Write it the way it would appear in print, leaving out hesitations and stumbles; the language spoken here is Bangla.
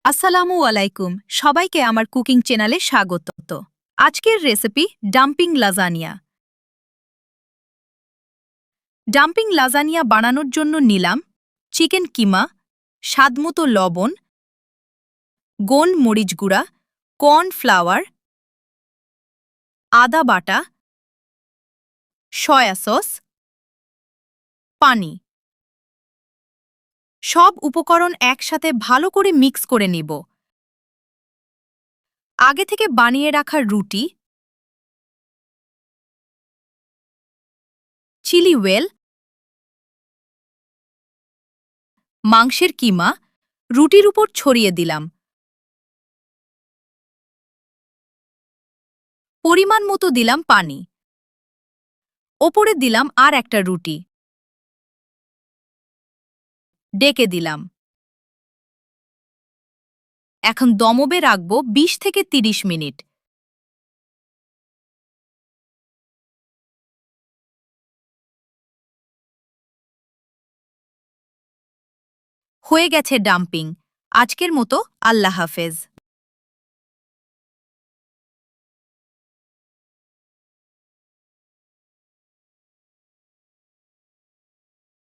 আসসালামু আলাইকুম, সবাইকে আমার কুকিং চ্যানেলে স্বাগত। আজকের recipe dumping lasagna. Dumping lasagna বানানোর জন্য নিলাম চিকেন কিমা, স্বাদমতো লবণ, গোল মরিচ গুঁড়া, কর্নফ্লাওয়ার, আদা বাটা, সয়া সস, পানি। সব উপকরণ একসাথে ভালো করে মিক্স করে নিব। আগে থেকে বানিয়ে রাখা রুটি, চিলি ওয়েল, মাংসের কিমা রুটির উপর ছড়িয়ে দিলাম। পরিমাণ মতো দিলাম পানি। ওপরে দিলাম আর একটা রুটি। ডেকে দিলাম। এখন দমবে রাখব ২০ থেকে ৩০ মিনিট। হয়ে গেছে ডাম্পিং। আজকের মতো আল্লাহ হাফেজ।